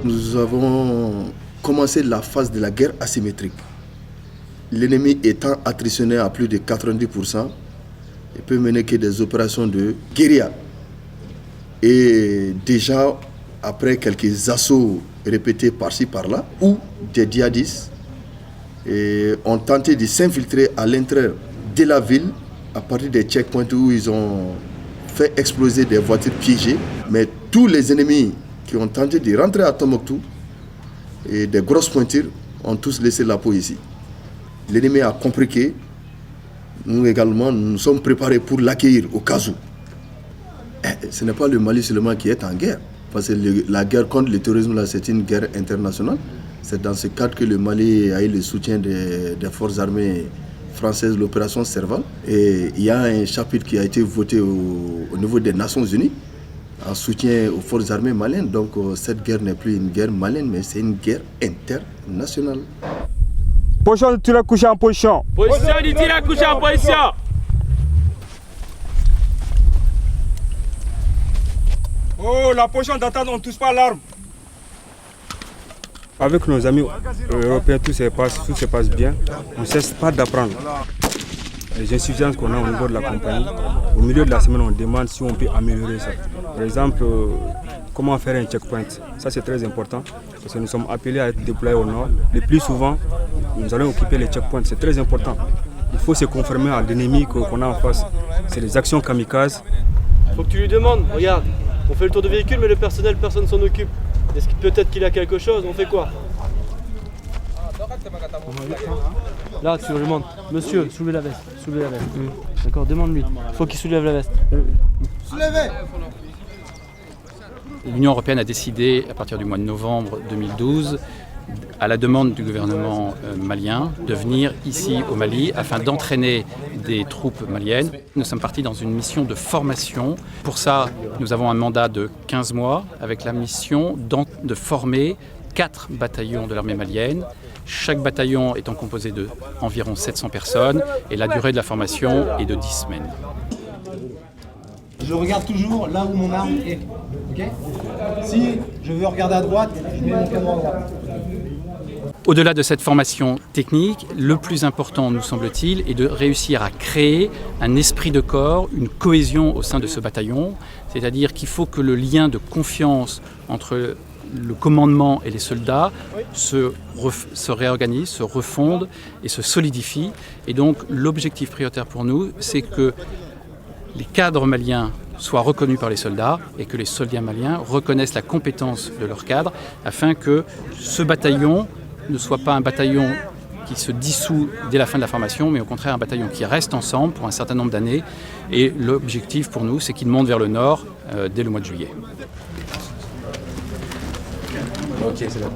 Nous avons commencé la phase de la guerre asymétrique. L'ennemi étant attritionné à plus de 90%, il peut mener que des opérations de guérilla. Et déjà, après quelques assauts répétés par-ci par-là, où des djihadistes ont tenté de s'infiltrer à l'intérieur de la ville à partir des checkpoints où ils ont fait exploser des voitures piégées. Mais tous les ennemis qui ont tenté de rentrer à Tombouctou et des grosses pointures ont tous laissé la peau ici. L'ennemi a compris que nous également, nous sommes préparés pour l'accueillir au cas où. Ce n'est pas le Mali seulement qui est en guerre. Parce que la guerre contre le terrorisme, là, c'est une guerre internationale. C'est dans ce cadre que le Mali a eu le soutien des forces armées françaises, l'opération Serval. Et il y a un chapitre qui a été voté au niveau des Nations Unies en soutien aux forces armées maliennes. Donc cette guerre n'est plus une guerre malienne, mais c'est une guerre internationale. Position du tir couché en position. Position du tir couché en position. Oh, la position d'attente, on ne touche pas l'arme. Avec nos amis européens, tout se passe bien. On ne cesse pas d'apprendre. Les insuffisances qu'on a au niveau de la compagnie, au milieu de la semaine, on demande si on peut améliorer ça. Par exemple, comment faire un checkpoint. Ça, c'est très important parce que nous sommes appelés à être déployés au nord. Le plus souvent, nous allons occuper les checkpoints. C'est très important. Il faut se conformer à l'ennemi qu'on a en face. C'est les actions kamikazes. Il faut que tu lui demandes, regarde, on fait le tour de véhicule, mais le personnel, personne ne s'en occupe. Est-ce que peut-être qu'il a quelque chose, on fait quoi? Là, tu lui demandes, monsieur, soulevez la veste, soulevez la veste. D'accord, demande-lui, il faut qu'il soulève la veste. Soulevez! L'Union européenne a décidé, à partir du mois de novembre 2012, à la demande du gouvernement malien, de venir ici au Mali afin d'entraîner des troupes maliennes. Nous sommes partis dans une mission de formation. Pour ça, nous avons un mandat de 15 mois avec la mission de former 4 bataillons de l'armée malienne. Chaque bataillon étant composé d'environ 700 personnes et la durée de la formation est de 10 semaines. Je regarde toujours là où mon arme est. Okay, si je veux regarder à droite, je mets mon canon à droite. Au-delà de cette formation technique, le plus important, nous semble-t-il, est de réussir à créer un esprit de corps, une cohésion au sein de ce bataillon. C'est-à-dire qu'il faut que le lien de confiance entre le commandement et les soldats se réorganise, se refonde et se solidifie. Et donc l'objectif prioritaire pour nous, c'est que les cadres maliens soient reconnus par les soldats et que les soldats maliens reconnaissent la compétence de leurs cadres afin que ce bataillon ne soit pas un bataillon qui se dissout dès la fin de la formation, mais au contraire un bataillon qui reste ensemble pour un certain nombre d'années. Et l'objectif pour nous, c'est qu'il monte vers le nord dès le mois de juillet. Ok, c'est là.